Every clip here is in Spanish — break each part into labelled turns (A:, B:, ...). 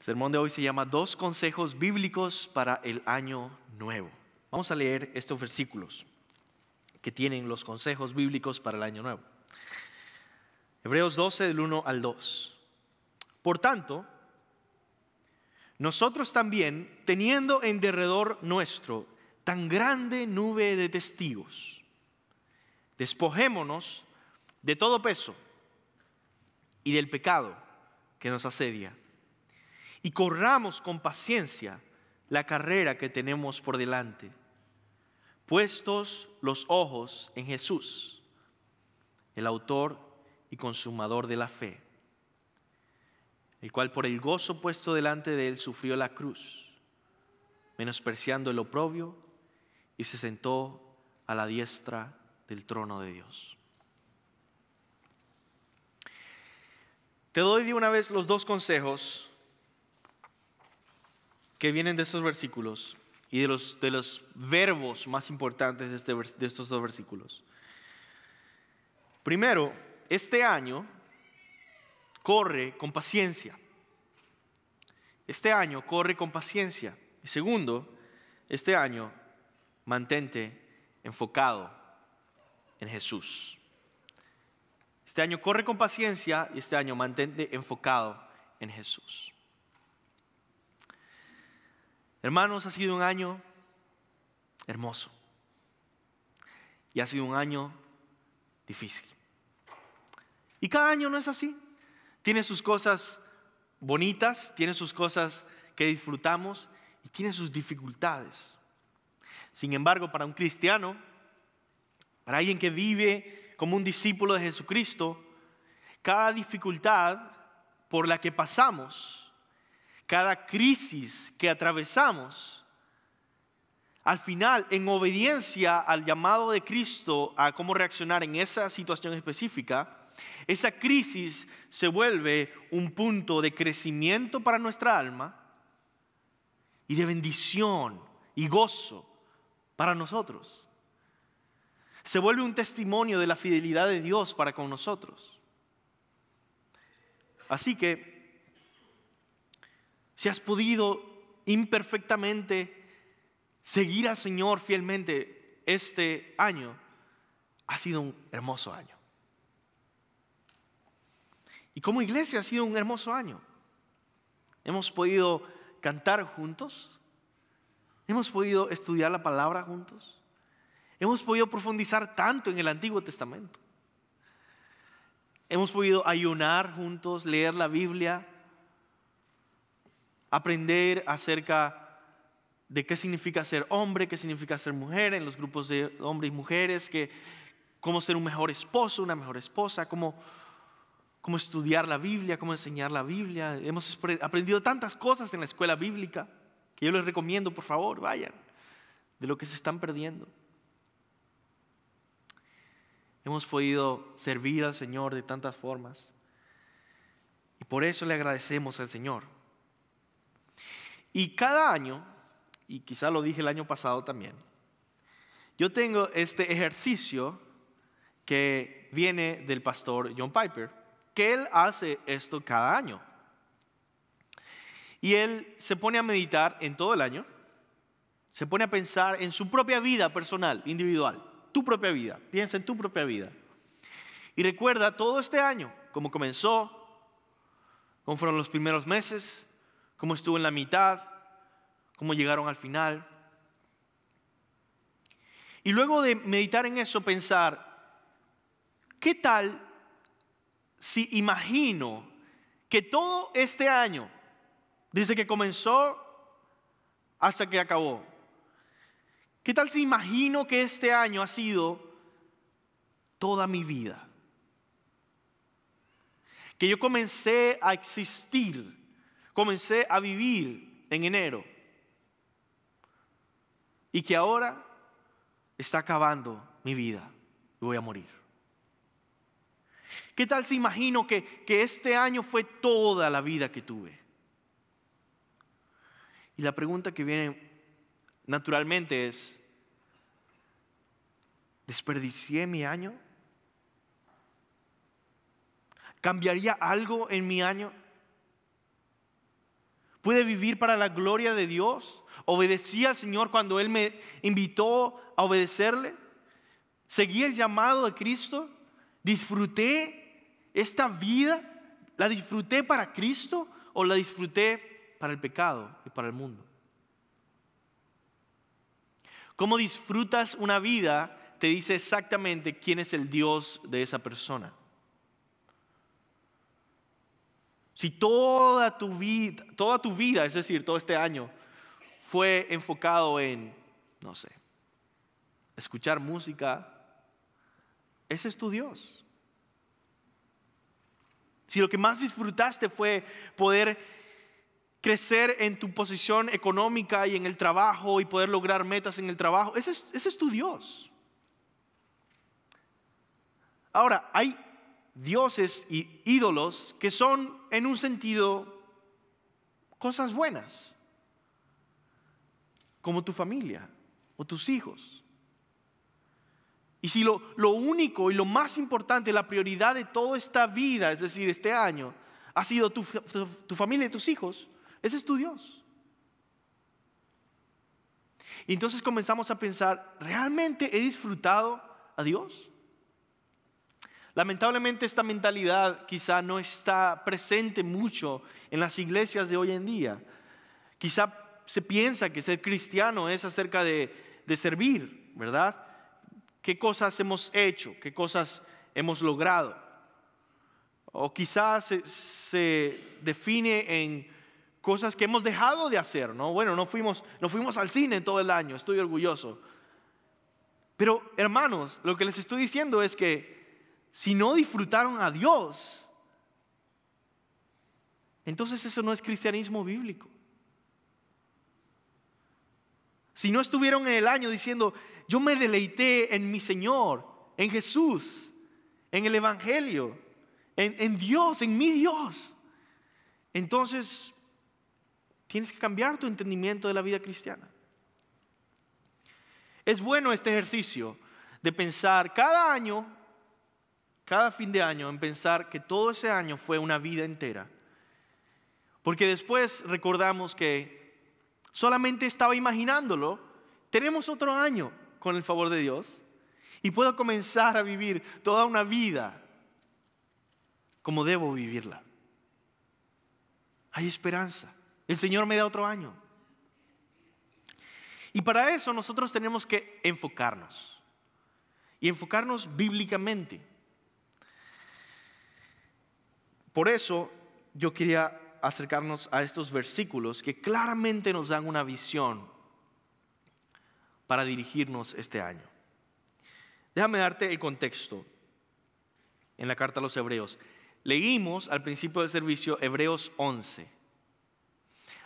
A: sermón de hoy se llama Dos consejos bíblicos para el año nuevo. Vamos a leer estos versículos que tienen los consejos bíblicos para el año nuevo. Hebreos 12, del 1 al 2. Por tanto, nosotros también, teniendo en derredor nuestro tan grande nube de testigos, despojémonos de todo peso y del pecado que nos asedia, y corramos con paciencia la carrera que tenemos por delante, puestos los ojos en Jesús, el autor y consumador de la fe, el cual por el gozo puesto delante de él sufrió la cruz, menospreciando el oprobio, y se sentó a la diestra del trono de Dios. Te doy de una vez los dos consejos que vienen de estos versículos y de los verbos más importantes de estos dos versículos. Primero, este año corre con paciencia. Este año corre con paciencia. Y segundo, este año mantente enfocado en Jesús. Este año corre con paciencia y este año mantente enfocado en Jesús. Hermanos, ha sido un año hermoso y ha sido un año difícil. Y cada año no es así. Tiene sus cosas bonitas, tiene sus cosas que disfrutamos y tiene sus dificultades. Sin embargo, para un cristiano, para alguien que vive como un discípulo de Jesucristo, cada dificultad por la que pasamos, cada crisis que atravesamos, al final, en obediencia al llamado de Cristo a cómo reaccionar en esa situación específica, esa crisis se vuelve un punto de crecimiento para nuestra alma y de bendición y gozo para nosotros. Se vuelve un testimonio de la fidelidad de Dios para con nosotros. Así que, si has podido imperfectamente seguir al Señor fielmente este año, ha sido un hermoso año. Y como iglesia ha sido un hermoso año. Hemos podido cantar juntos. Hemos podido estudiar la palabra juntos. Hemos podido profundizar tanto en el Antiguo Testamento. Hemos podido ayunar juntos, leer la Biblia, aprender acerca de qué significa ser hombre, qué significa ser mujer en los grupos de hombres y mujeres, cómo ser un mejor esposo, una mejor esposa, cómo estudiar la Biblia, cómo enseñar la Biblia. Hemos aprendido tantas cosas en la escuela bíblica que yo les recomiendo, por favor, vayan, de lo que se están perdiendo. Hemos podido servir al Señor de tantas formas y por eso le agradecemos al Señor. Y cada año, y quizá lo dije el año pasado también, yo tengo este ejercicio que viene del pastor John Piper, que él hace esto cada año. Y él se pone a meditar en todo el año, se pone a pensar en su propia vida personal, individual, tu propia vida, piensa en tu propia vida. Y recuerda todo este año, cómo comenzó, cómo fueron los primeros meses, cómo estuvo en la mitad, cómo llegaron al final. Y luego de meditar en eso, pensar, ¿qué tal si imagino que todo este año, desde que comenzó hasta que acabó, qué tal si imagino que este año ha sido toda mi vida? Que yo comencé a existir, comencé a vivir en enero y que ahora está acabando mi vida y voy a morir. ¿Qué tal si imagino que este año fue toda la vida que tuve? Y la pregunta que viene naturalmente es, ¿desperdicié mi año? ¿Cambiaría algo en mi año? Pude vivir para la gloria de Dios. Obedecí al Señor cuando Él me invitó a obedecerle. Seguí el llamado de Cristo. Disfruté esta vida. ¿La disfruté para Cristo o la disfruté para el pecado y para el mundo? Cómo disfrutas una vida te dice exactamente quién es el Dios de esa persona. Si toda tu vida, es decir, todo este año, fue enfocado en, no sé, escuchar música, ese es tu Dios. Si lo que más disfrutaste fue poder crecer en tu posición económica y en el trabajo y poder lograr metas en el trabajo, ese es tu Dios. Ahora, hay dioses y ídolos que son en un sentido cosas buenas, como tu familia o tus hijos. Y si lo único y lo más importante, la prioridad de toda esta vida, es decir, este año, ha sido tu familia y tus hijos, ese es tu Dios. Y entonces comenzamos a pensar, ¿realmente he disfrutado a Dios? Lamentablemente esta mentalidad quizá no está presente mucho en las iglesias de hoy en día. Quizá se piensa que ser cristiano es acerca de servir, ¿verdad? ¿Qué cosas hemos hecho? ¿Qué cosas hemos logrado? O quizás se define en cosas que hemos dejado de hacer, ¿no? Bueno, no fuimos al cine todo el año, estoy orgulloso. Pero hermanos, lo que les estoy diciendo es que si no disfrutaron a Dios, entonces eso no es cristianismo bíblico. Si no estuvieron en el año diciendo, yo me deleité en mi Señor, en Jesús, en el Evangelio, en Dios, en mi Dios, entonces tienes que cambiar tu entendimiento de la vida cristiana. Es bueno este ejercicio de pensar cada año, cada fin de año, en pensar que todo ese año fue una vida entera. Porque después recordamos que solamente estaba imaginándolo, tenemos otro año con el favor de Dios y puedo comenzar a vivir toda una vida como debo vivirla. Hay esperanza. El Señor me da otro año. Y para eso nosotros tenemos que enfocarnos. Y enfocarnos bíblicamente. Por eso yo quería acercarnos a estos versículos que claramente nos dan una visión para dirigirnos este año. Déjame darte el contexto en la carta a los Hebreos. Leímos al principio del servicio Hebreos 11.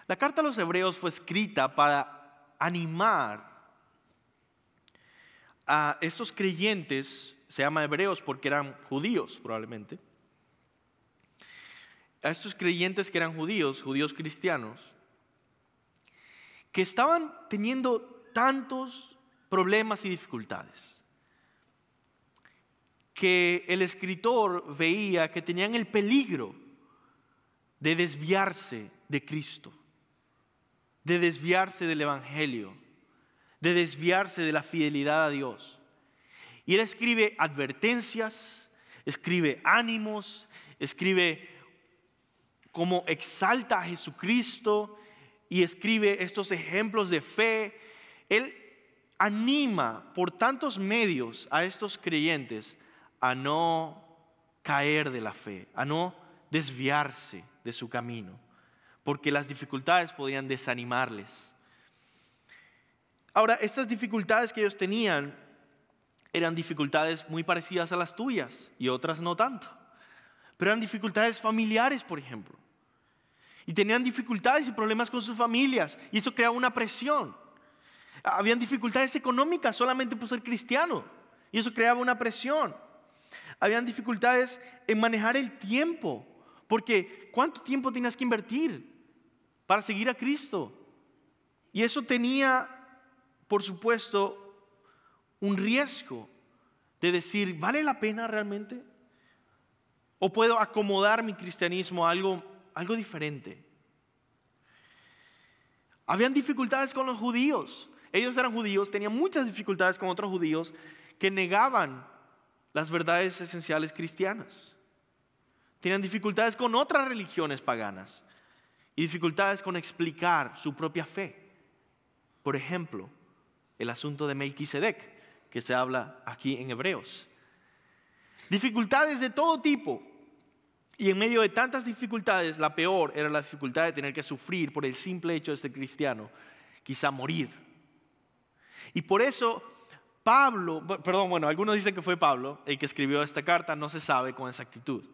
A: La carta a los Hebreos fue escrita para animar a estos creyentes, se llama hebreos porque eran judíos probablemente, a estos creyentes que eran judíos cristianos, que estaban teniendo tantos problemas y dificultades, que el escritor veía que tenían el peligro de desviarse de Cristo, de desviarse del Evangelio, de desviarse de la fidelidad a Dios. Y él escribe advertencias, escribe ánimos, escribe cómo exalta a Jesucristo y escribe estos ejemplos de fe. Él anima por tantos medios a estos creyentes a no caer de la fe, a no desviarse de su camino, porque las dificultades podían desanimarles. Ahora, estas dificultades que ellos tenían eran dificultades muy parecidas a las tuyas y otras no tanto. Pero eran dificultades familiares, por ejemplo. Y tenían dificultades y problemas con sus familias. Y eso creaba una presión. Habían dificultades económicas solamente por ser cristiano. Y eso creaba una presión. Habían dificultades en manejar el tiempo. Porque ¿cuánto tiempo tenías que invertir para seguir a Cristo? Y eso tenía, por supuesto, un riesgo de decir, ¿vale la pena realmente? ¿O puedo acomodar mi cristianismo a algo diferente? Habían dificultades con los judíos. Ellos eran judíos, tenían muchas dificultades con otros judíos que negaban las verdades esenciales cristianas. Tenían dificultades con otras religiones paganas y dificultades con explicar su propia fe. Por ejemplo, el asunto de Melquisedec, que se habla aquí en Hebreos. Dificultades de todo tipo. Y en medio de tantas dificultades, la peor era la dificultad de tener que sufrir por el simple hecho de ser cristiano, quizá morir. Y por eso algunos dicen que fue Pablo el que escribió esta carta, no se sabe con exactitud.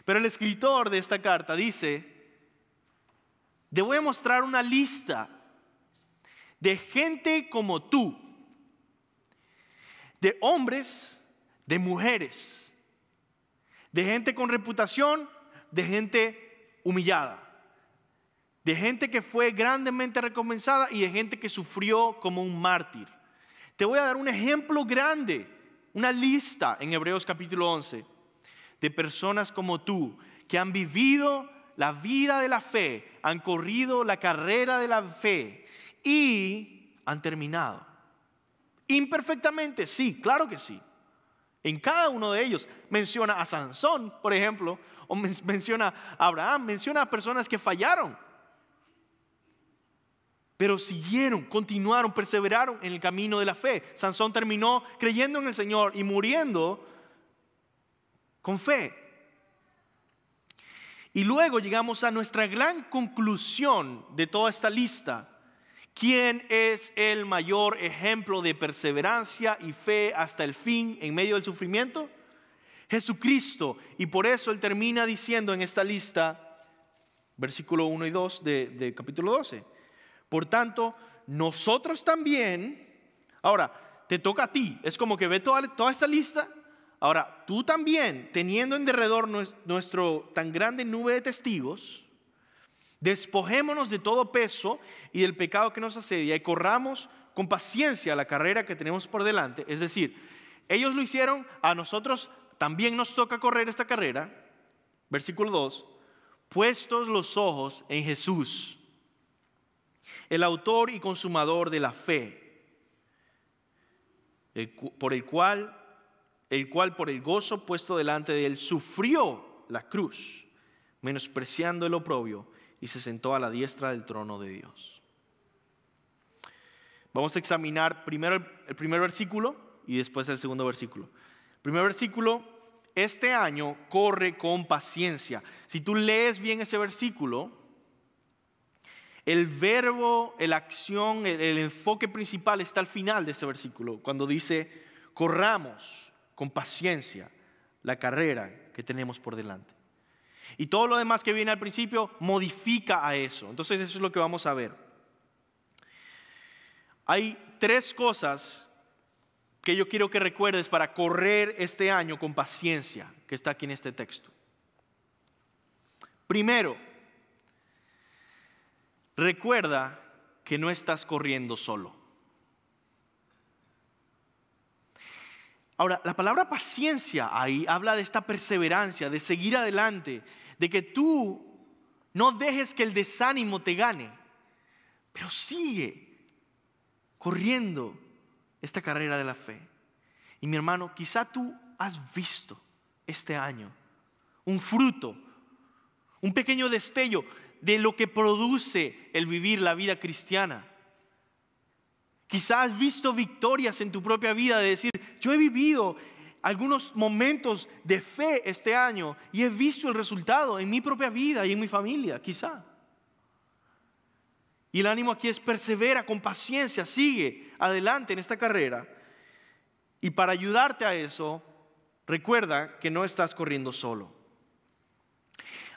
A: Pero el escritor de esta carta dice: te voy a mostrar una lista de gente como tú, de hombres, de mujeres, de gente con reputación, de gente humillada, de gente que fue grandemente recompensada y de gente que sufrió como un mártir. Te voy a dar un ejemplo grande, una lista en Hebreos capítulo 11 de personas como tú que han vivido la vida de la fe, han corrido la carrera de la fe y han terminado. Imperfectamente, sí, claro que sí. En cada uno de ellos menciona a Sansón, por ejemplo, o menciona a Abraham, menciona a personas que fallaron. Pero siguieron, continuaron, perseveraron en el camino de la fe. Sansón terminó creyendo en el Señor y muriendo con fe. Y luego llegamos a nuestra gran conclusión de toda esta lista. ¿Quién es el mayor ejemplo de perseverancia y fe hasta el fin en medio del sufrimiento? Jesucristo. Y por eso Él termina diciendo en esta lista, versículo 1 y 2 de capítulo 12. Por tanto, nosotros también, ahora, te toca a ti. Es como que ve toda esta lista. Ahora, tú también, teniendo en derredor nuestro tan grande nube de testigos, despojémonos de todo peso y del pecado que nos asedia y corramos con paciencia la carrera que tenemos por delante. Es decir, ellos lo hicieron, a nosotros también nos toca correr esta carrera. Versículo 2, puestos los ojos en Jesús, el autor y consumador de la fe, el cual por el gozo puesto delante de él sufrió la cruz, menospreciando el oprobio, y se sentó a la diestra del trono de Dios. Vamos a examinar primero el primer versículo y después el segundo versículo. El primer versículo: este año corre con paciencia. Si tú lees bien ese versículo, el verbo, la acción, el enfoque principal está al final de ese versículo, cuando dice: corramos con paciencia la carrera que tenemos por delante. Y todo lo demás que viene al principio modifica a eso. Entonces eso es lo que vamos a ver. Hay 3 cosas que yo quiero que recuerdes para correr este año con paciencia, que está aquí en este texto. Primero, recuerda que no estás corriendo solo. Ahora, la palabra paciencia ahí habla de esta perseverancia, de seguir adelante, de que tú no dejes que el desánimo te gane, pero sigue corriendo esta carrera de la fe. Y mi hermano, quizá tú has visto este año un fruto, un pequeño destello de lo que produce el vivir la vida cristiana. Quizás has visto victorias en tu propia vida de decir: yo he vivido algunos momentos de fe este año y he visto el resultado en mi propia vida y en mi familia, quizá. Y el ánimo aquí es: persevera con paciencia, sigue adelante en esta carrera. Y para ayudarte a eso, recuerda que no estás corriendo solo.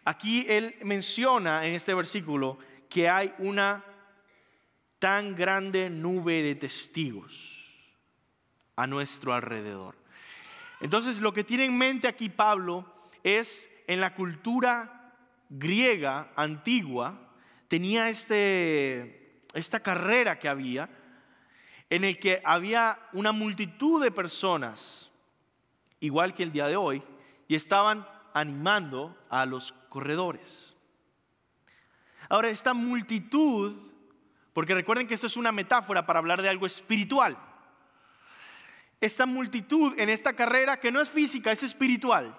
A: Aquí él menciona en este versículo que hay una tan grande nube de testigos a nuestro alrededor. Entonces, lo que tiene en mente aquí Pablo es, en la cultura griega antigua, tenía esta carrera que había, en el que había una multitud de personas, igual que el día de hoy, y estaban animando a los corredores. Ahora, esta multitud, Porque recuerden que esto es una metáfora para hablar de algo espiritual. Esta multitud en esta carrera que no es física, es espiritual.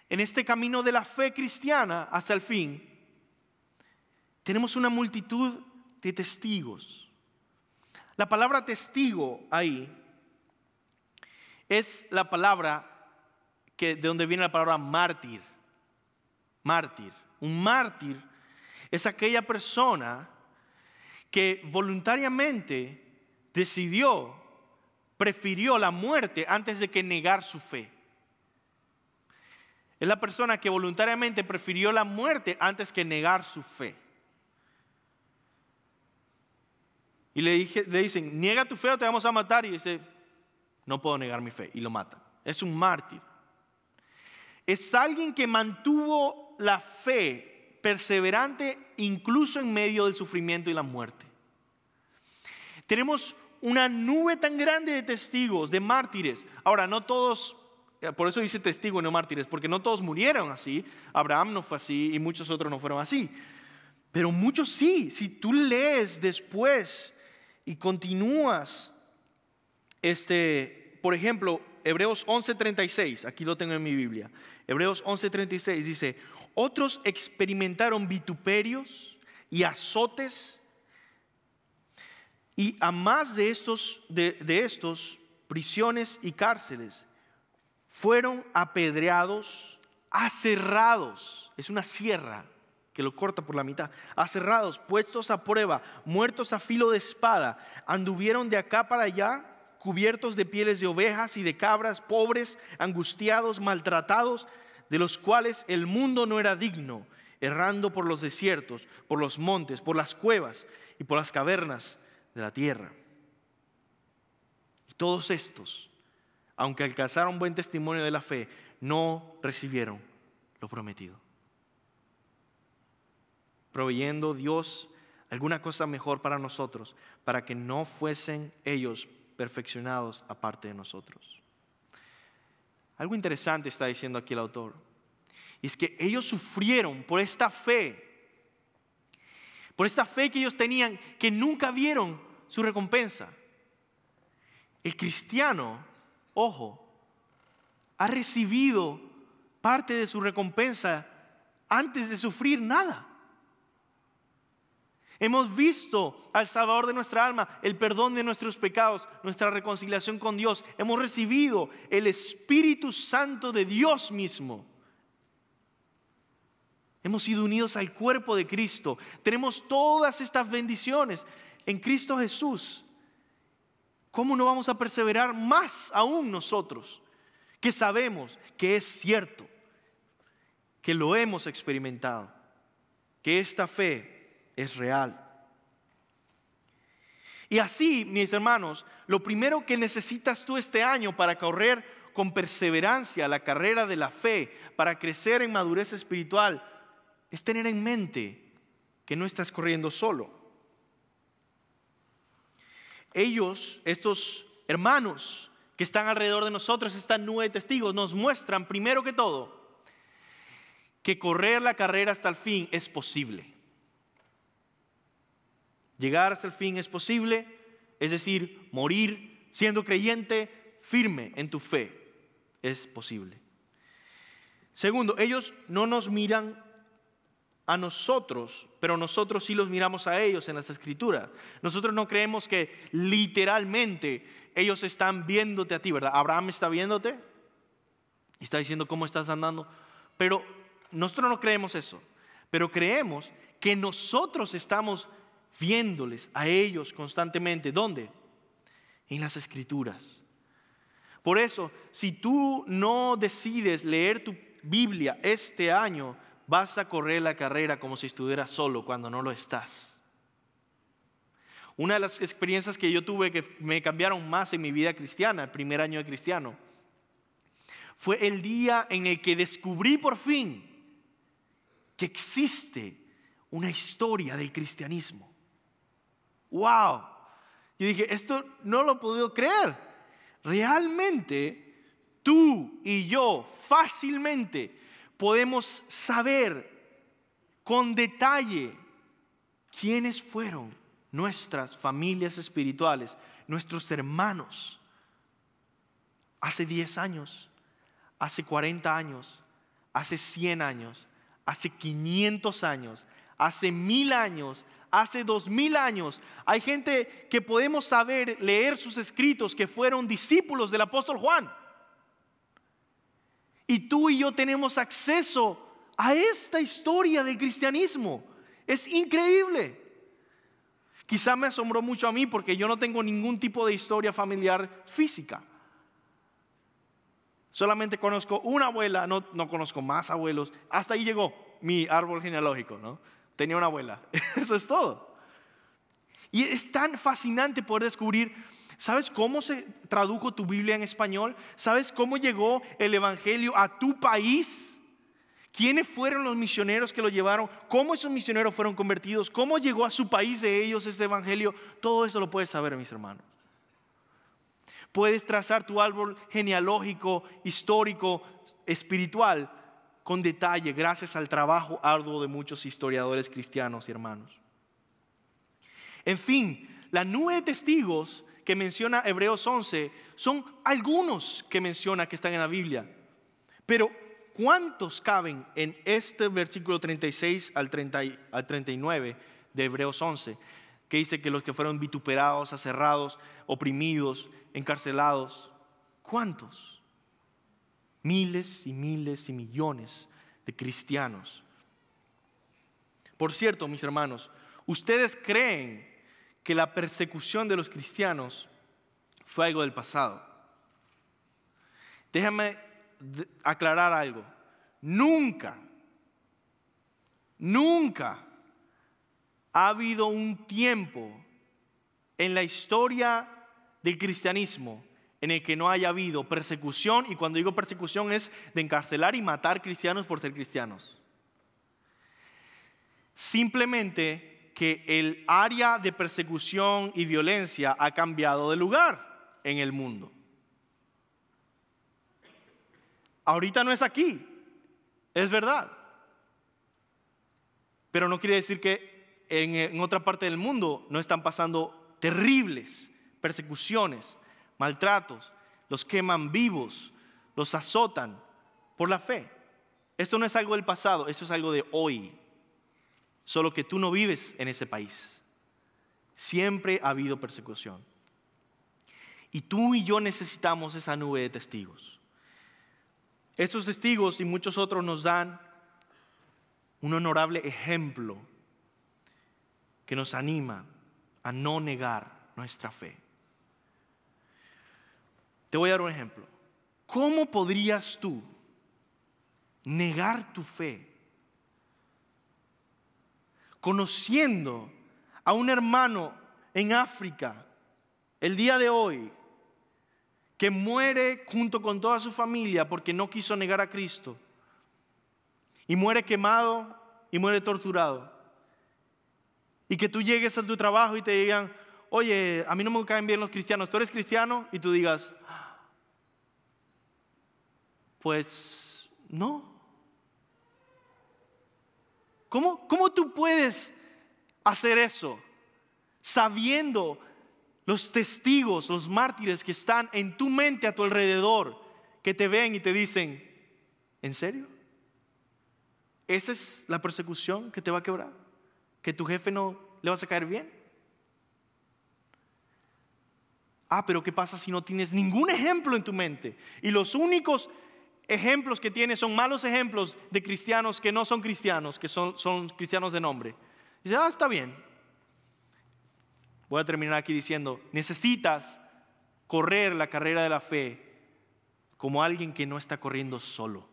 A: En este camino de la fe cristiana hasta el fin, tenemos una multitud de testigos. La palabra testigo ahí es la palabra de donde viene la palabra mártir. Mártir. Un mártir es aquella persona que voluntariamente prefirió la muerte antes de que negar su fe. Es la persona que voluntariamente prefirió la muerte antes que negar su fe. Y le dicen, niega tu fe o te vamos a matar. Y dice, no puedo negar mi fe. Y lo matan. Es un mártir. Es alguien que mantuvo la fe perseverante incluso en medio del sufrimiento y la muerte. Tenemos una nube tan grande de testigos, de mártires. Ahora, no todos, por eso dice testigos y no mártires, porque no todos murieron así. Abraham no fue así y muchos otros no fueron así. Pero muchos sí. Si tú lees después y continúas, por ejemplo, Hebreos 11:36, aquí lo tengo en mi Biblia. Hebreos 11:36 dice, otros experimentaron vituperios y azotes, y a más de estos prisiones y cárceles, fueron apedreados, aserrados, es una sierra que lo corta por la mitad, aserrados, puestos a prueba, muertos a filo de espada, anduvieron de acá para allá, cubiertos de pieles de ovejas y de cabras, pobres, angustiados, maltratados, de los cuales el mundo no era digno, errando por los desiertos, por los montes, por las cuevas y por las cavernas de la tierra. Y todos estos, aunque alcanzaron buen testimonio de la fe, no recibieron lo prometido, proveyendo Dios alguna cosa mejor para nosotros, para que no fuesen ellos perfeccionados aparte de nosotros. Algo interesante está diciendo aquí el autor, y es que ellos sufrieron por esta fe que ellos tenían, que nunca vieron su recompensa. El cristiano, ojo, ha recibido parte de su recompensa antes de sufrir nada. Hemos visto al Salvador de nuestra alma, el perdón de nuestros pecados, nuestra reconciliación con Dios. Hemos recibido el Espíritu Santo de Dios mismo. Hemos sido unidos al cuerpo de Cristo. Tenemos todas estas bendiciones en Cristo Jesús. ¿Cómo no vamos a perseverar más aún nosotros, que sabemos que es cierto, que lo hemos experimentado, que esta fe es real? Y así, mis hermanos, lo primero que necesitas tú este año para correr con perseverancia la carrera de la fe, para crecer en madurez espiritual, es tener en mente que no estás corriendo solo. Ellos, estos hermanos que están alrededor de nosotros, esta nube de testigos, nos muestran primero que todo que correr la carrera hasta el fin es posible. Llegar hasta el fin es posible, es decir, morir siendo creyente firme en tu fe es posible. Segundo, ellos no nos miran a nosotros, pero nosotros sí los miramos a ellos en las Escrituras. Nosotros no creemos que literalmente ellos están viéndote a ti, ¿verdad? Abraham está viéndote y está diciendo cómo estás andando, pero nosotros no creemos eso, pero creemos que nosotros estamos viéndoles a ellos constantemente. ¿Dónde? En las Escrituras. Por eso, si tú no decides leer tu Biblia este año, vas a correr la carrera como si estuvieras solo cuando no lo estás. Una de las experiencias que yo tuve que me cambiaron más en mi vida cristiana, el primer año de cristiano, fue el día en el que descubrí por fin que existe una historia del cristianismo. ¡Wow! Yo dije, esto no lo he podido creer. Realmente tú y yo fácilmente podemos saber con detalle quiénes fueron nuestras familias espirituales, nuestros hermanos, hace 10 años, hace 40 años, hace 100 años, hace 500 años, hace 1000 años, hace 2000 años. Hay gente que podemos saber, leer sus escritos, que fueron discípulos del apóstol Juan. Y tú y yo tenemos acceso a esta historia del cristianismo. Es increíble. Quizá me asombró mucho a mí porque yo no tengo ningún tipo de historia familiar física. Solamente conozco una abuela, no conozco más abuelos. Hasta ahí llegó mi árbol genealógico, ¿no? Tenía una abuela. Eso es todo. Y es tan fascinante poder descubrir, ¿sabes cómo se tradujo tu Biblia en español? ¿Sabes cómo llegó el evangelio a tu país? ¿Quiénes fueron los misioneros que lo llevaron? ¿Cómo esos misioneros fueron convertidos? ¿Cómo llegó a su país de ellos ese evangelio? Todo eso lo puedes saber, mis hermanos. Puedes trazar tu árbol genealógico, histórico, espiritual, con detalle, gracias al trabajo arduo de muchos historiadores cristianos y hermanos. En fin, la nube de testigos que menciona Hebreos 11 son algunos que menciona que están en la Biblia. Pero ¿cuántos caben en este versículo 36 al 39 de Hebreos 11? Que dice que los que fueron vituperados, aserrados, oprimidos, encarcelados. ¿Cuántos? Miles y miles y millones de cristianos. Por cierto, mis hermanos, ¿ustedes creen que la persecución de los cristianos fue algo del pasado? Déjame aclarar algo. Nunca ha habido un tiempo en la historia del cristianismo en el que no haya habido persecución, y cuando digo persecución es de encarcelar y matar cristianos por ser cristianos. Simplemente que el área de persecución y violencia ha cambiado de lugar en el mundo. Ahorita no es aquí, es verdad. Pero no quiere decir que en otra parte del mundo no están pasando terribles persecuciones, maltratos, los queman vivos, los azotan por la fe. Esto no es algo del pasado, esto es algo de hoy. Solo que tú no vives en ese país. Siempre ha habido persecución. Y tú y yo necesitamos esa nube de testigos. Estos testigos y muchos otros nos dan un honorable ejemplo que nos anima a no negar nuestra fe. Te voy a dar un ejemplo. ¿Cómo podrías tú negar tu fe conociendo a un hermano en África el día de hoy que muere junto con toda su familia porque no quiso negar a Cristo, y muere quemado y muere torturado, y que tú llegues a tu trabajo y te digan: oye, a mí no me caen bien los cristianos, ¿tú eres cristiano? Y tú digas: pues no. ¿Cómo tú puedes hacer eso sabiendo los testigos, los mártires que están en tu mente a tu alrededor, que te ven y te dicen: ¿en serio? ¿Esa es la persecución que te va a quebrar? ¿Que tu jefe no le vas a caer bien? Pero ¿qué pasa si no tienes ningún ejemplo en tu mente? Y los únicos ejemplos que tienes son malos ejemplos de cristianos que no son cristianos, que son cristianos de nombre. Dice: está bien. Voy a terminar aquí diciendo: necesitas correr la carrera de la fe como alguien que no está corriendo solo,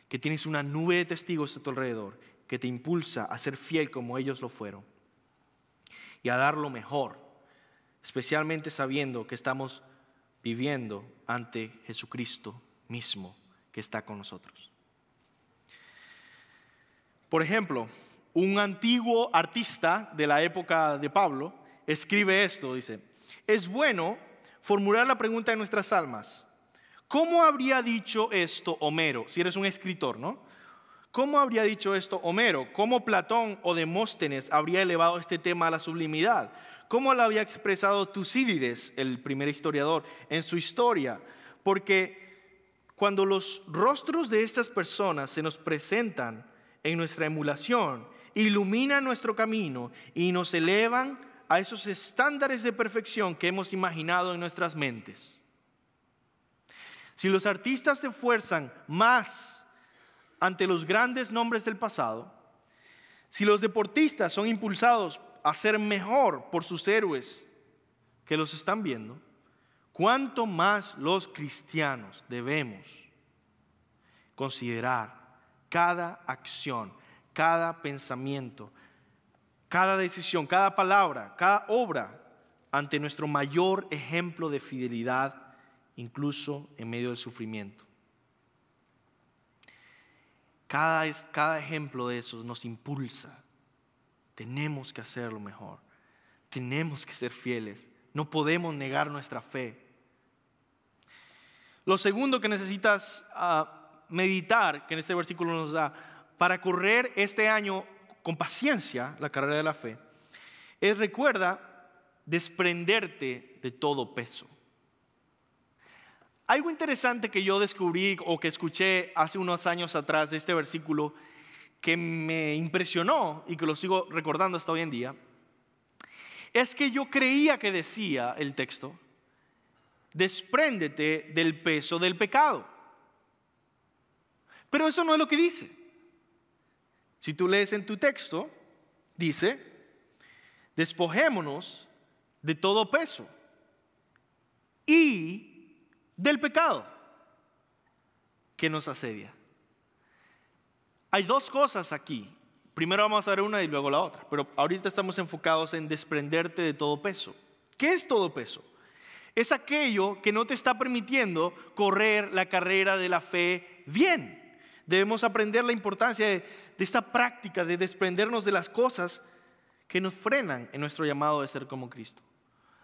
A: que tienes una nube de testigos a tu alrededor que te impulsa a ser fiel como ellos lo fueron y a dar lo mejor, especialmente sabiendo que estamos viviendo ante Jesucristo mismo que está con nosotros. Por ejemplo, un antiguo artista de la época de Pablo escribe esto, dice: es bueno formular la pregunta en nuestras almas: ¿cómo habría dicho esto Homero? Si eres un escritor, ¿no? ¿cómo habría dicho esto Homero? ¿Cómo Platón o Demóstenes habría elevado este tema a la sublimidad? ¿Cómo lo había expresado Tucídides, el primer historiador, en su historia? Porque cuando los rostros de estas personas se nos presentan en nuestra emulación, iluminan nuestro camino y nos elevan a esos estándares de perfección que hemos imaginado en nuestras mentes. Si los artistas se esfuerzan más ante los grandes nombres del pasado, si los deportistas son impulsados a ser mejor por sus héroes que los están viendo, ¿cuánto más los cristianos debemos considerar cada acción, cada pensamiento, cada decisión, cada palabra, cada obra ante nuestro mayor ejemplo de fidelidad, incluso en medio del sufrimiento? Cada ejemplo de esos nos impulsa. Tenemos que hacerlo mejor. Tenemos que ser fieles. No podemos negar nuestra fe. Lo segundo que necesitas meditar, que en este versículo nos da, para correr este año con paciencia la carrera de la fe, es, recuerda, desprenderte de todo peso. Algo interesante que yo descubrí o que escuché hace unos años atrás de este versículo que me impresionó y que lo sigo recordando hasta hoy en día, es que yo creía que decía el texto: despréndete del peso del pecado. Pero eso no es lo que dice. Si tú lees en tu texto, dice: despojémonos de todo peso y del pecado que nos asedia. Hay dos cosas aquí. Primero vamos a ver una y luego la otra, pero ahorita estamos enfocados en desprenderte de todo peso. ¿Qué es todo peso? Es aquello que no te está permitiendo correr la carrera de la fe bien. Debemos aprender la importancia de esta práctica de desprendernos de las cosas que nos frenan en nuestro llamado de ser como Cristo.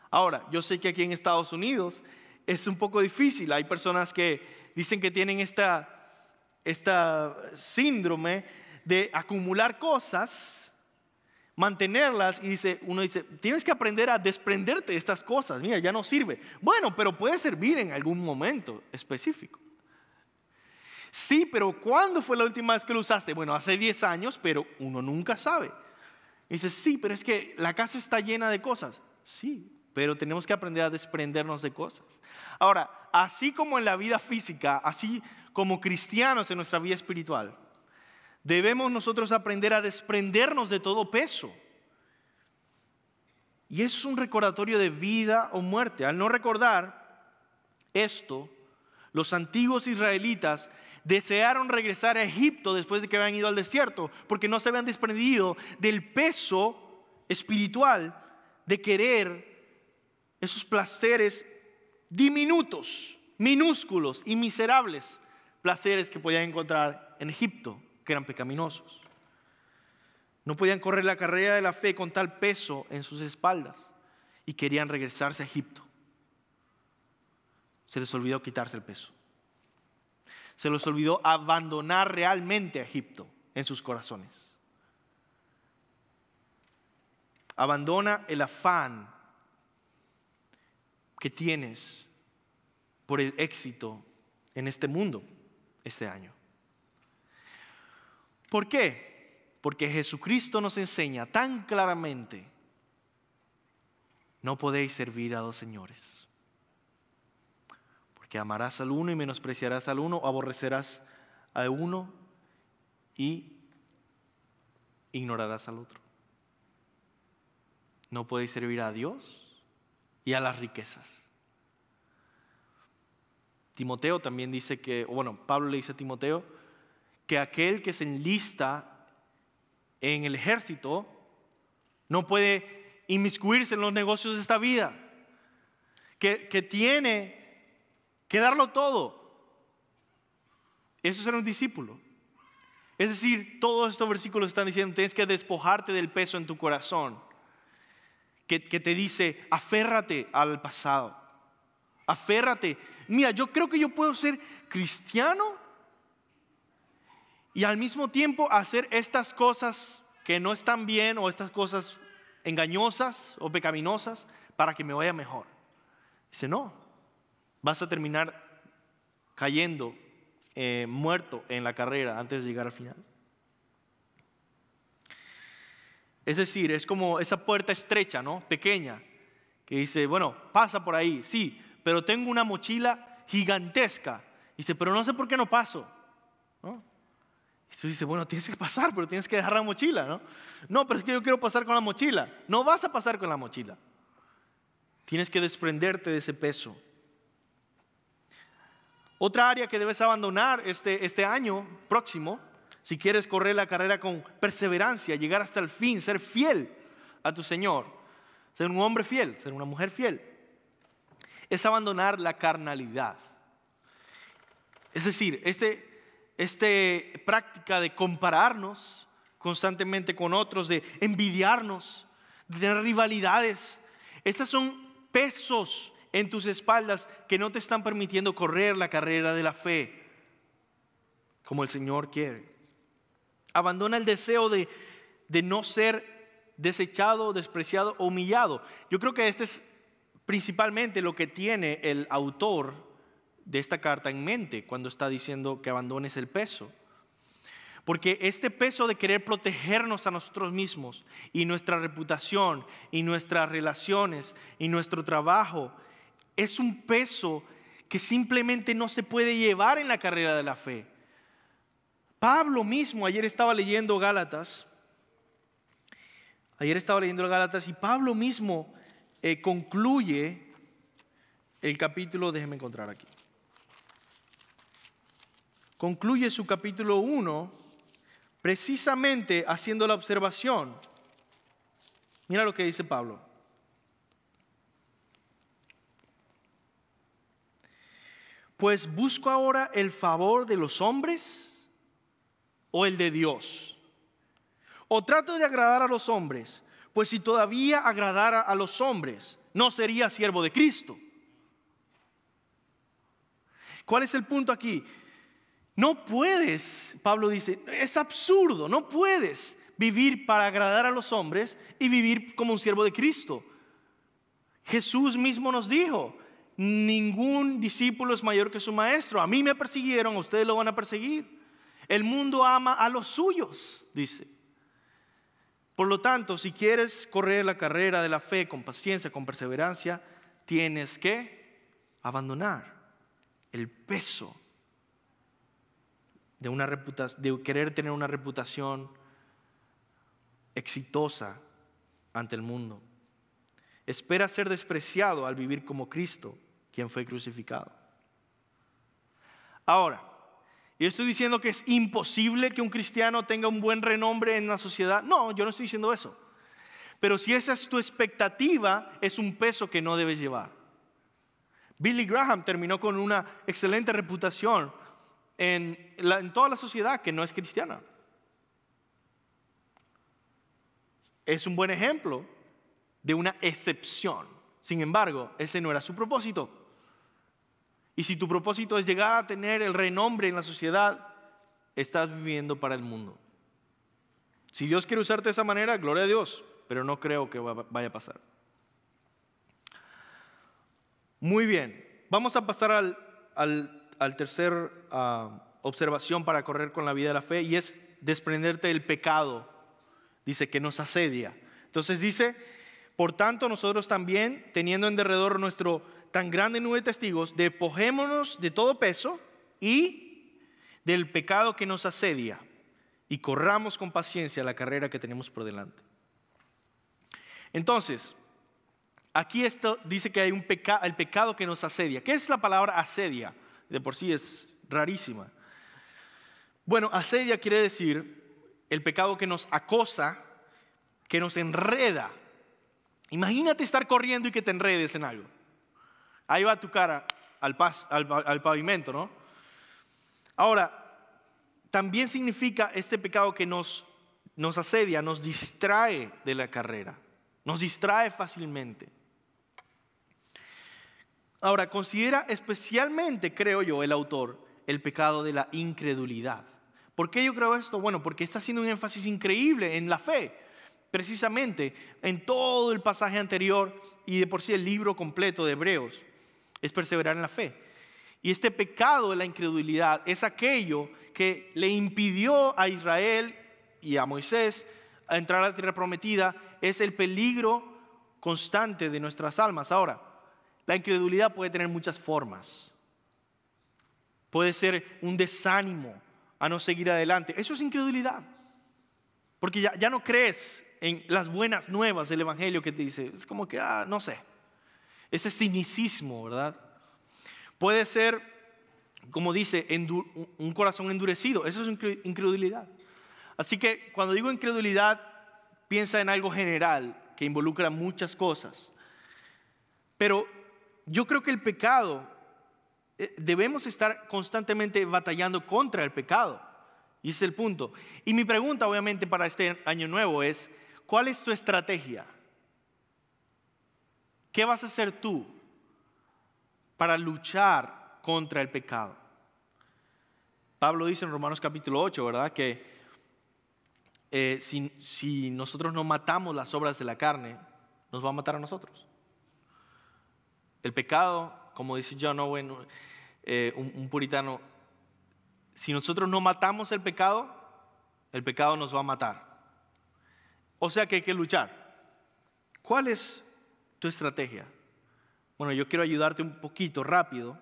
A: Ahora, yo sé que aquí en Estados Unidos es un poco difícil. Hay personas que dicen que tienen esta síndrome de acumular cosas, mantenerlas, y uno dice, tienes que aprender a desprenderte de estas cosas. Mira, ya no sirve. Bueno, pero puede servir en algún momento específico. Sí, pero ¿cuándo fue la última vez que lo usaste? Bueno, hace 10 años, pero uno nunca sabe. Y dice, sí, pero es que la casa está llena de cosas. Sí, pero tenemos que aprender a desprendernos de cosas. Ahora, así como en la vida física, así como cristianos en nuestra vida espiritual, debemos nosotros aprender a desprendernos de todo peso. Y eso es un recordatorio de vida o muerte. Al no recordar esto, los antiguos israelitas desearon regresar a Egipto después de que habían ido al desierto, porque no se habían desprendido del peso espiritual de querer esos placeres diminutos, minúsculos y miserables placeres que podían encontrar en Egipto, que eran pecaminosos. No podían correr la carrera de la fe con tal peso en sus espaldas y querían regresarse a Egipto. Se les olvidó quitarse el peso. Se les olvidó abandonar realmente a Egipto en sus corazones. Abandona el afán que tienes por el éxito en este mundo este año. ¿Por qué? Porque Jesucristo nos enseña tan claramente: no podéis servir a dos señores, porque amarás al uno y menospreciarás al uno, o aborrecerás a uno y ignorarás al otro. No podéis servir a Dios y a las riquezas. Timoteo también dice que, Pablo le dice a Timoteo que aquel que se enlista en el ejército no puede inmiscuirse en los negocios de esta vida, que tiene que darlo todo. Eso es ser un discípulo. Es decir, todos estos versículos están diciendo: tienes que despojarte del peso en tu corazón que te dice, aférrate al pasado, aférrate. Mira, yo creo que yo puedo ser cristiano y al mismo tiempo hacer estas cosas que no están bien o estas cosas engañosas o pecaminosas para que me vaya mejor. Dice, no, vas a terminar cayendo muerto en la carrera antes de llegar al final. Es decir, es como esa puerta estrecha, ¿no? Pequeña, que dice, bueno, pasa por ahí, sí, pero tengo una mochila gigantesca. Dice, pero no sé por qué no paso, ¿no? Y tú dices, bueno, tienes que pasar, pero tienes que dejar la mochila, ¿no? No, pero es que yo quiero pasar con la mochila. No vas a pasar con la mochila. Tienes que desprenderte de ese peso. Otra área que debes abandonar este año próximo, si quieres correr la carrera con perseverancia, llegar hasta el fin, ser fiel a tu Señor, ser un hombre fiel, ser una mujer fiel, es abandonar la carnalidad. Es decir, práctica de compararnos constantemente con otros, de envidiarnos, de tener rivalidades. Estas son pesos en tus espaldas que no te están permitiendo correr la carrera de la fe como el Señor quiere. Abandona el deseo de no ser desechado, despreciado o humillado. Yo creo que este es principalmente lo que tiene el autor de esta carta en mente cuando está diciendo que abandones el peso. Porque este peso de querer protegernos a nosotros mismos y nuestra reputación y nuestras relaciones y nuestro trabajo es un peso que simplemente no se puede llevar en la carrera de la fe. Pablo mismo, ayer estaba leyendo Gálatas y Pablo mismo concluye el capítulo, déjenme encontrar aquí. Concluye su capítulo 1 precisamente haciendo la observación. Mira lo que dice Pablo. Pues busco ahora el favor de los hombres o el de Dios. O trato de agradar a los hombres, pues si todavía agradara a los hombres, no sería siervo de Cristo. ¿Cuál es el punto aquí? No puedes, Pablo dice, es absurdo, no puedes vivir para agradar a los hombres y vivir como un siervo de Cristo. Jesús mismo nos dijo, ningún discípulo es mayor que su maestro. A mí me persiguieron, a ustedes lo van a perseguir. El mundo ama a los suyos, dice. Por lo tanto, si quieres correr la carrera de la fe con paciencia, con perseverancia, tienes que abandonar el peso de querer tener una reputación exitosa ante el mundo. Espera ser despreciado al vivir como Cristo, quien fue crucificado. Ahora, yo estoy diciendo que es imposible que un cristiano tenga un buen renombre en la sociedad. No, yo no estoy diciendo eso. Pero si esa es tu expectativa, es un peso que no debes llevar. Billy Graham terminó con una excelente reputación en toda la sociedad que no es cristiana. Es un buen ejemplo de una excepción. Sin embargo, ese no era su propósito. Y si tu propósito es llegar a tener el renombre en la sociedad, estás viviendo para el mundo. Si Dios quiere usarte de esa manera, gloria a Dios, pero no creo que vaya a pasar. Muy bien, vamos a pasar al tercer observación para correr con la vida de la fe, y es desprenderte del pecado, dice, que nos asedia. Entonces dice, por tanto nosotros también, teniendo en derredor nuestro tan grande nube de testigos, despojémonos de todo peso y del pecado que nos asedia y corramos con paciencia la carrera que tenemos por delante. Entonces, aquí esto dice que hay el pecado que nos asedia. ¿Qué es la palabra asedia? De por sí es rarísima. Bueno, asedia quiere decir el pecado que nos acosa, que nos enreda. Imagínate estar corriendo y que te enredes en algo. Ahí va tu cara al pavimento, ¿no? Ahora, también significa este pecado que nos asedia, nos distrae de la carrera, nos distrae fácilmente. Ahora, considera especialmente, creo yo, el autor, el pecado de la incredulidad. ¿Por qué yo creo esto? Bueno, porque está haciendo un énfasis increíble en la fe. Precisamente en todo el pasaje anterior y de por sí el libro completo de Hebreos es perseverar en la fe. Y este pecado de la incredulidad es aquello que le impidió a Israel y a Moisés a entrar a la tierra prometida. Es el peligro constante de nuestras almas. Ahora, la incredulidad puede tener muchas formas. Puede ser un desánimo a no seguir adelante. Eso es incredulidad. Porque ya no crees en las buenas nuevas del Evangelio que te dice. Es como que, no sé. Ese cinicismo, ¿verdad? Puede ser, como dice, un corazón endurecido. Eso es incredulidad. Así que cuando digo incredulidad, piensa en algo general que involucra muchas cosas. Pero yo creo que el pecado, debemos estar constantemente batallando contra el pecado. Y ese es el punto. Y mi pregunta, obviamente, para este año nuevo es, ¿cuál es tu estrategia? ¿Qué vas a hacer tú para luchar contra el pecado? Pablo dice en Romanos capítulo 8, ¿verdad? Que si nosotros no matamos las obras de la carne, nos va a matar a nosotros. El pecado, como dice John Owen, un puritano, si nosotros no matamos el pecado nos va a matar. O sea que hay que luchar. ¿Cuál es tu estrategia? Bueno, yo quiero ayudarte un poquito rápido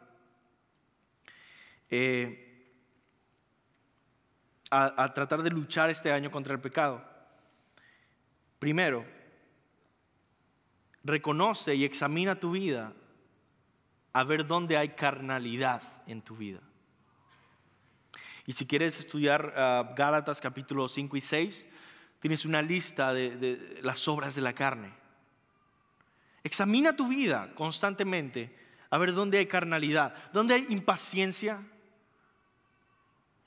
A: a tratar de luchar este año contra el pecado. Primero, reconoce y examina tu vida a ver dónde hay carnalidad en tu vida. Y si quieres estudiar Gálatas capítulos 5 y 6, tienes una lista de las obras de la carne. Examina tu vida constantemente a ver dónde hay carnalidad, dónde hay impaciencia.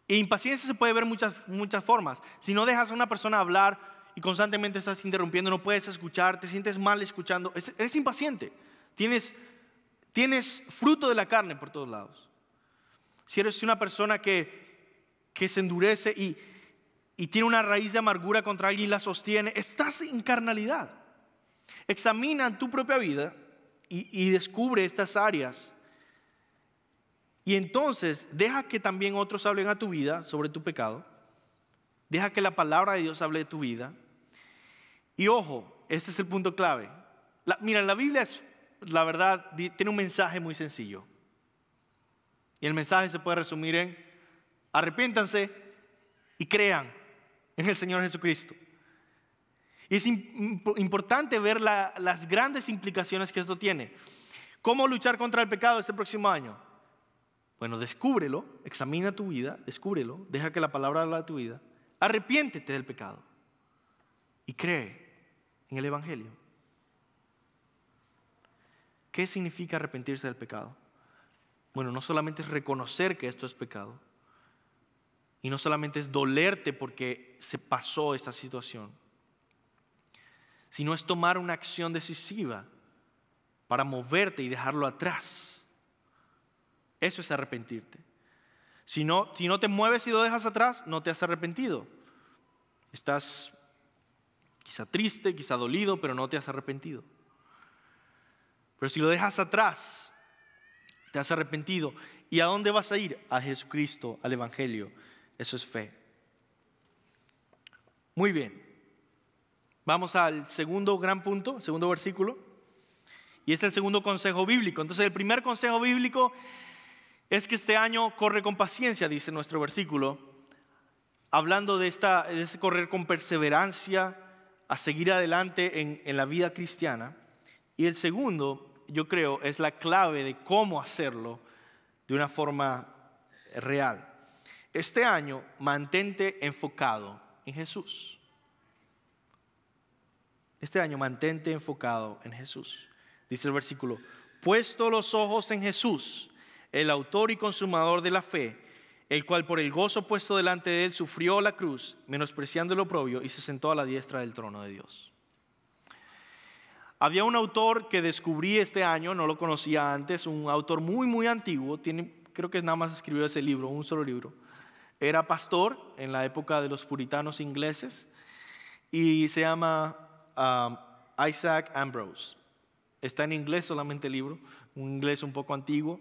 A: Y impaciencia se puede ver muchas formas. Si no dejas a una persona hablar y constantemente estás interrumpiendo, no puedes escuchar, te sientes mal escuchando, eres impaciente. Tienes fruto de la carne por todos lados. Si eres una persona que se endurece y tiene una raíz de amargura contra alguien y la sostiene, estás en carnalidad. Examina tu propia vida y descubre estas áreas. Y entonces deja que también otros hablen a tu vida sobre tu pecado. Deja que la palabra de Dios hable de tu vida. Y ojo, este es el punto clave. Mira, la Biblia la verdad, tiene un mensaje muy sencillo. Y el mensaje se puede resumir en: arrepiéntanse y crean en el Señor Jesucristo. Y es importante ver las grandes implicaciones que esto tiene. ¿Cómo luchar contra el pecado este próximo año? Bueno, descúbrelo, examina tu vida, descúbrelo, deja que la palabra hable de tu vida. Arrepiéntete del pecado y cree en el Evangelio. ¿Qué significa arrepentirse del pecado? Bueno, no solamente es reconocer que esto es pecado, y no solamente es dolerte porque se pasó esta situación, sino es tomar una acción decisiva para moverte y dejarlo atrás. Eso es arrepentirte. Si no te mueves y lo dejas atrás, no te has arrepentido. Estás quizá triste, quizá dolido, pero no te has arrepentido. Pero si lo dejas atrás, te has arrepentido. ¿Y a dónde vas a ir? A Jesucristo, al Evangelio. Eso es fe. Muy bien. Vamos al segundo gran punto, segundo versículo. Y es el segundo consejo bíblico. Entonces, el primer consejo bíblico es que este año corre con paciencia, dice nuestro versículo, hablando de ese correr con perseverancia, a seguir adelante en la vida cristiana. Y el segundo, yo creo, es la clave de cómo hacerlo de una forma real. Este año, mantente enfocado en Jesús. Este año, mantente enfocado en Jesús. Dice el versículo: puesto los ojos en Jesús, el autor y consumador de la fe, el cual por el gozo puesto delante de él sufrió la cruz, menospreciando el oprobio, y se sentó a la diestra del trono de Dios. Había un autor que descubrí este año, no lo conocía antes, un autor muy, muy antiguo, creo que nada más escribió ese libro, un solo libro, era pastor en la época de los puritanos ingleses y se llama Isaac Ambrose. Está en inglés solamente el libro, un inglés un poco antiguo.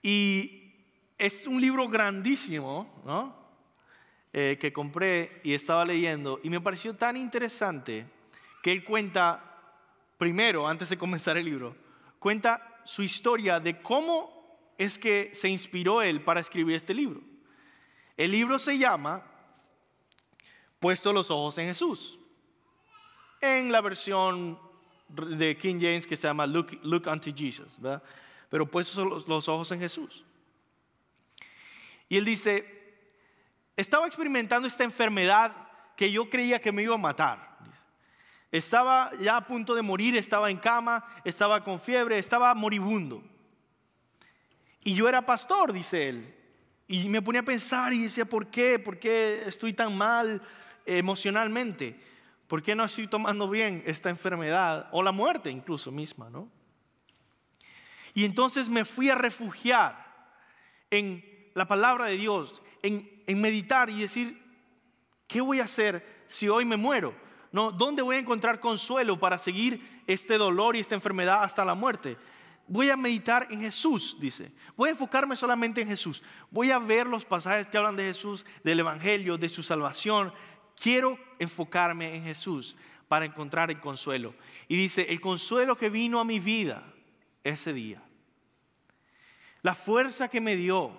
A: Y es un libro grandísimo, ¿no? Que compré y estaba leyendo y me pareció tan interesante que él cuenta, primero, antes de comenzar el libro, cuenta su historia de cómo es que se inspiró él para escribir este libro. El libro se llama Puesto los ojos en Jesús. En la versión de King James que se llama Look unto Jesus, ¿verdad? Pero puestos los ojos en Jesús. Y él dice, estaba experimentando esta enfermedad que yo creía que me iba a matar. Estaba ya a punto de morir, estaba en cama, estaba con fiebre, estaba moribundo. Y yo era pastor, dice él. Y me ponía a pensar y decía, ¿por qué? ¿Por qué estoy tan mal emocionalmente? ¿Por qué no estoy tomando bien esta enfermedad? O la muerte incluso misma, ¿no? Y entonces me fui a refugiar en la palabra de Dios, en meditar y decir, ¿qué voy a hacer si hoy me muero? ¿No? ¿Dónde voy a encontrar consuelo para seguir este dolor y esta enfermedad hasta la muerte? Voy a meditar en Jesús, dice. Voy a enfocarme solamente en Jesús. Voy a ver los pasajes que hablan de Jesús, del Evangelio, de su salvación. Quiero enfocarme en Jesús para encontrar el consuelo. Y dice, el consuelo que vino a mi vida ese día, la fuerza que me dio,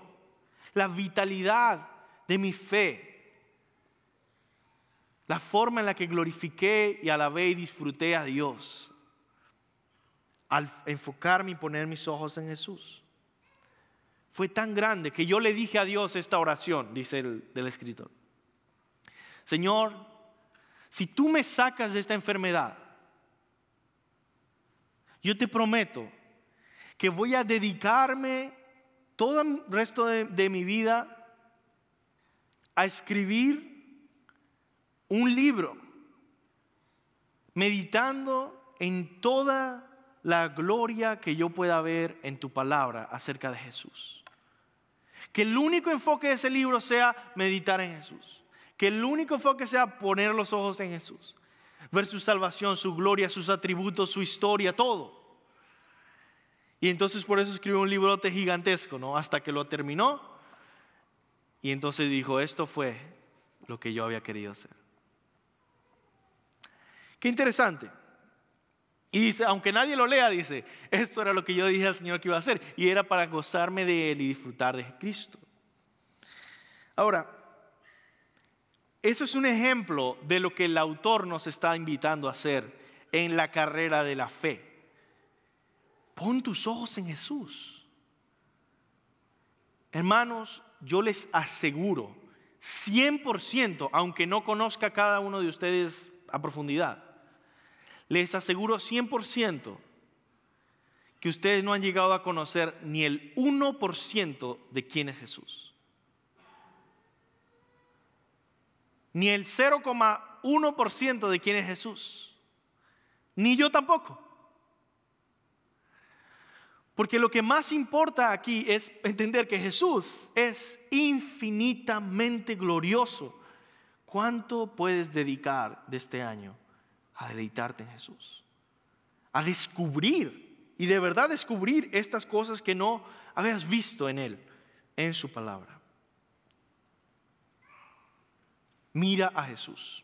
A: la vitalidad de mi fe, la forma en la que glorifiqué y alabé y disfruté a Dios al enfocarme y poner mis ojos en Jesús, fue tan grande que yo le dije a Dios esta oración, dice el escritor. Señor, si tú me sacas de esta enfermedad, yo te prometo que voy a dedicarme todo el resto de mi vida a escribir un libro, meditando en toda la gloria que yo pueda ver en tu palabra acerca de Jesús. Que el único enfoque de ese libro sea meditar en Jesús. Que el único enfoque sea poner los ojos en Jesús. Ver su salvación, su gloria, sus atributos, su historia, todo. Y entonces por eso escribió un librote gigantesco, ¿no? Hasta que lo terminó. Y entonces dijo, esto fue lo que yo había querido hacer. Qué interesante. Y dice, aunque nadie lo lea, dice, esto era lo que yo dije al Señor que iba a hacer. Y era para gozarme de Él y disfrutar de Cristo. Ahora, eso es un ejemplo de lo que el autor nos está invitando a hacer en la carrera de la fe. Pon tus ojos en Jesús. Hermanos, yo les aseguro 100%, aunque no conozca a cada uno de ustedes a profundidad, les aseguro 100% que ustedes no han llegado a conocer ni el 1% de quién es Jesús. Ni el 0,1% de quién es Jesús. Ni yo tampoco. Porque lo que más importa aquí es entender que Jesús es infinitamente glorioso. ¿Cuánto puedes dedicar de este año a deleitarte en Jesús? A descubrir, y de verdad descubrir estas cosas que no habías visto en Él, en su palabra. Mira a Jesús.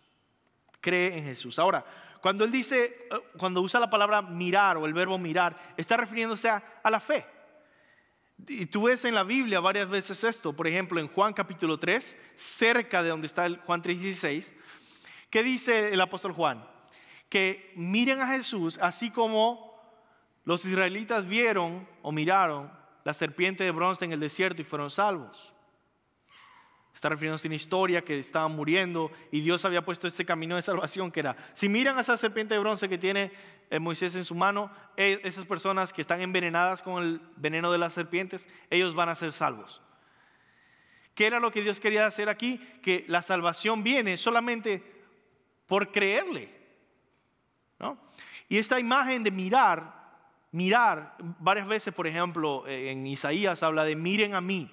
A: Cree en Jesús. Ahora, cuando él dice, cuando usa la palabra mirar o el verbo mirar, está refiriéndose a la fe. Y tú ves en la Biblia varias veces esto. Por ejemplo, en Juan capítulo 3, cerca de donde está el Juan 3:16, ¿qué dice el apóstol Juan? Que miren a Jesús así como los israelitas vieron o miraron la serpiente de bronce en el desierto y fueron salvos. Está refiriéndose a una historia que estaban muriendo y Dios había puesto este camino de salvación que era, si miran a esa serpiente de bronce que tiene Moisés en su mano, esas personas que están envenenadas con el veneno de las serpientes, ellos van a ser salvos. ¿Qué era lo que Dios quería hacer aquí? Que la salvación viene solamente por creerle, ¿no? Y esta imagen de mirar, varias veces, por ejemplo, en Isaías habla de miren a mí,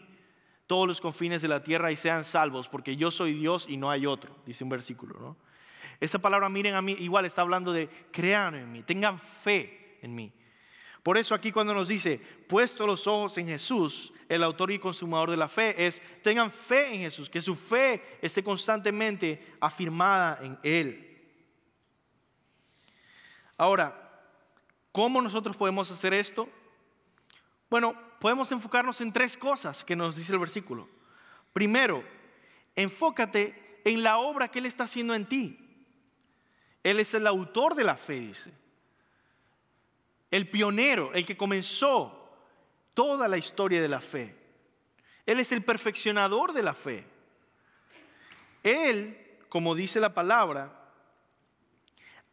A: todos los confines de la tierra y sean salvos, porque yo soy Dios y no hay otro, dice un versículo, ¿no? Esa palabra, miren a mí, igual está hablando de crean en mí, tengan fe en mí. Por eso aquí cuando nos dice, puesto los ojos en Jesús, el autor y consumador de la fe, es tengan fe en Jesús, que su fe esté constantemente afirmada en Él. Ahora, ¿cómo nosotros podemos hacer esto? Bueno, podemos enfocarnos en 3 cosas que nos dice el versículo. Primero, enfócate en la obra que Él está haciendo en ti. Él es el autor de la fe, dice. El pionero, el que comenzó toda la historia de la fe. Él es el perfeccionador de la fe. Él, como dice la palabra,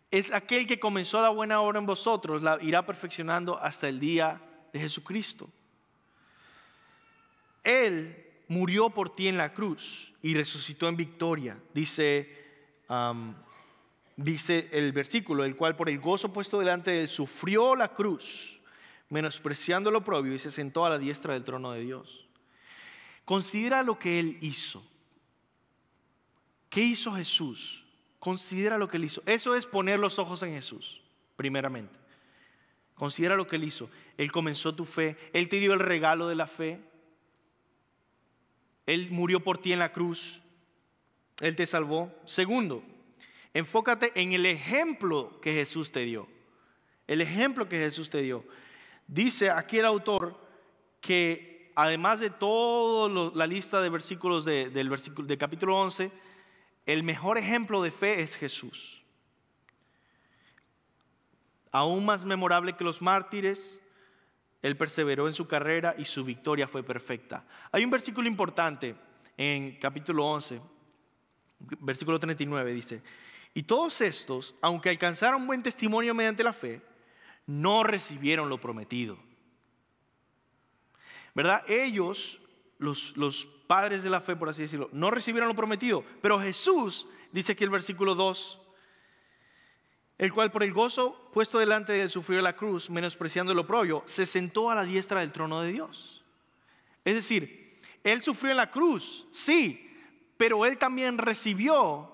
A: es aquel que comenzó la buena obra en vosotros, la irá perfeccionando hasta el día de Jesucristo. Él murió por ti en la cruz y resucitó en victoria. Dice el versículo, el cual por el gozo puesto delante de él sufrió la cruz, menospreciando lo oprobio, y se sentó a la diestra del trono de Dios. Considera lo que Él hizo. ¿Qué hizo Jesús? Considera lo que Él hizo. Eso es poner los ojos en Jesús, primeramente. Considera lo que Él hizo. Él comenzó tu fe. Él te dio el regalo de la fe. Él murió por ti en la cruz. Él te salvó. Segundo, enfócate en el ejemplo que Jesús te dio. El ejemplo que Jesús te dio. Dice aquí el autor que además de toda la lista de versículos del capítulo 11, el mejor ejemplo de fe es Jesús. Aún más memorable que los mártires, Él perseveró en su carrera y su victoria fue perfecta. Hay un versículo importante en capítulo 11, versículo 39, dice: y todos estos, aunque alcanzaron buen testimonio mediante la fe, no recibieron lo prometido. ¿Verdad? Ellos, los padres de la fe, por así decirlo, no recibieron lo prometido. Pero Jesús, dice aquí el versículo 2, el cual por el gozo puesto delante de él sufrió la cruz, menospreciando el oprobio, se sentó a la diestra del trono de Dios. Es decir, Él sufrió en la cruz, sí, pero Él también recibió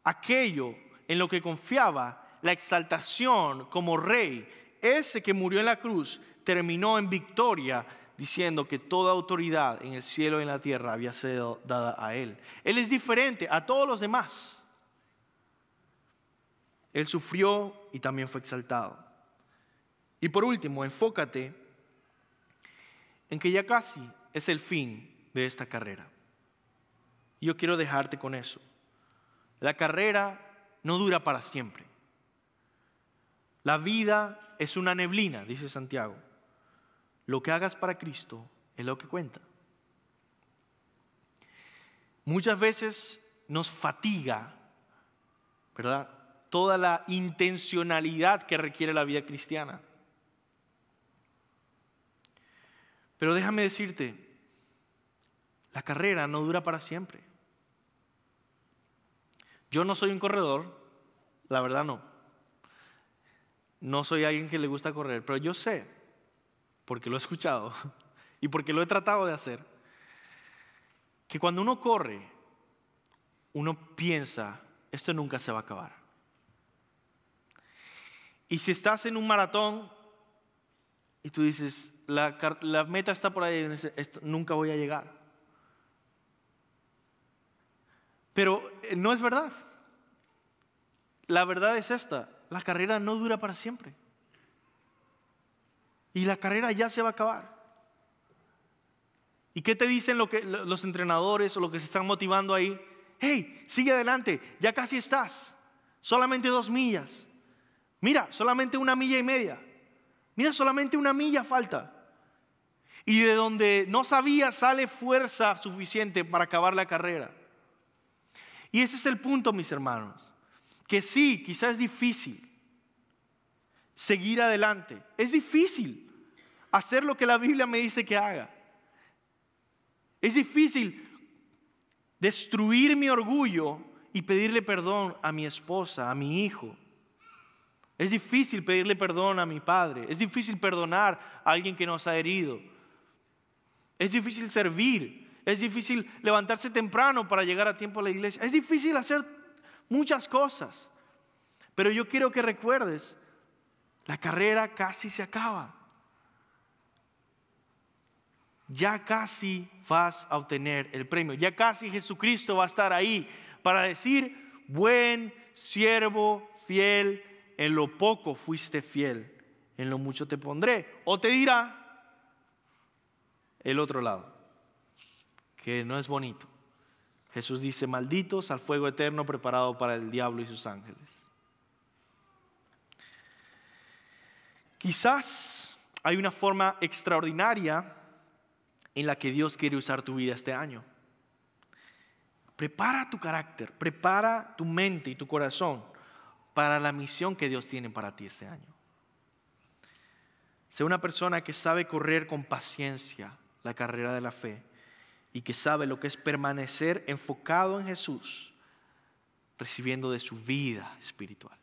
A: aquello en lo que confiaba, la exaltación como rey. Ese que murió en la cruz terminó en victoria, diciendo que toda autoridad en el cielo y en la tierra había sido dada a Él. Él es diferente a todos los demás. Él sufrió y también fue exaltado. Y por último, enfócate en que ya casi es el fin de esta carrera. Y yo quiero dejarte con eso. La carrera no dura para siempre. La vida es una neblina, dice Santiago. Lo que hagas para Cristo es lo que cuenta. Muchas veces nos fatiga, ¿verdad?, toda la intencionalidad que requiere la vida cristiana. Pero déjame decirte, la carrera no dura para siempre. Yo no soy un corredor, la verdad no. No soy alguien que le gusta correr, pero yo sé, porque lo he escuchado y porque lo he tratado de hacer, que cuando uno corre, uno piensa, esto nunca se va a acabar. Y si estás en un maratón y tú dices, la meta está por ahí, nunca voy a llegar. Pero no es verdad. La verdad es esta: la carrera no dura para siempre. Y la carrera ya se va a acabar. ¿Y qué te dicen los entrenadores o los que se están motivando ahí? Hey, sigue adelante, ya casi estás. Solamente 2 millas. Mira, solamente 1,5 millas. Mira, solamente 1 milla falta. Y de donde no sabía sale fuerza suficiente para acabar la carrera. Y ese es el punto, mis hermanos. Que sí, quizás es difícil seguir adelante. Es difícil hacer lo que la Biblia me dice que haga. Es difícil destruir mi orgullo y pedirle perdón a mi esposa, a mi hijo. Es difícil pedirle perdón a mi padre. Es difícil perdonar a alguien que nos ha herido. Es difícil servir. Es difícil levantarse temprano para llegar a tiempo a la iglesia. Es difícil hacer muchas cosas. Pero yo quiero que recuerdes, la carrera casi se acaba. Ya casi vas a obtener el premio. Ya casi Jesucristo va a estar ahí para decir: buen siervo fiel, en lo poco fuiste fiel, en lo mucho te pondré. O te dirá el otro lado, que no es bonito. Jesús dice: malditos al fuego eterno preparado para el diablo y sus ángeles. Quizás hay una forma extraordinaria en la que Dios quiere usar tu vida este año. Prepara tu carácter, prepara tu mente y tu corazón para la misión que Dios tiene para ti este año. Sé una persona que sabe correr con paciencia la carrera de la fe y que sabe lo que es permanecer enfocado en Jesús, recibiendo de su vida espiritual.